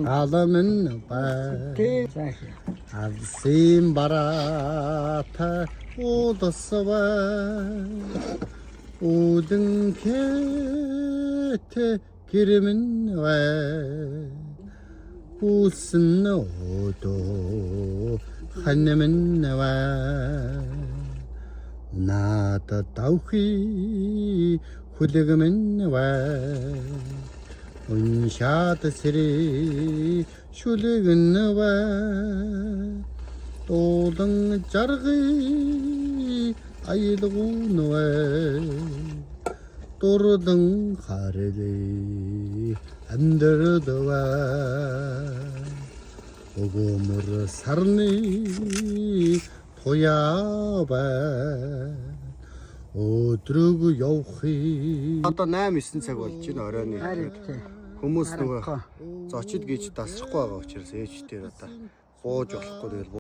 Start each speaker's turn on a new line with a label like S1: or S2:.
S1: Alamın var, alsın barata odası var. Udun kete kirimin var, usun odu hannemin var. Nada tauhi huligimin var. Unşaat siri şuligin var. Dolun cargı ayılğun var. Dordun kareli andırdı var. Ogumur sarni toyabar. Өдрөг явахыг одоо 8-9 цаг болж байна оройн. Хүмүүс нөгөө зочид гэж дасрахгүй байгаа учраас ээжтэй одоо бууж болохгүй тэгэл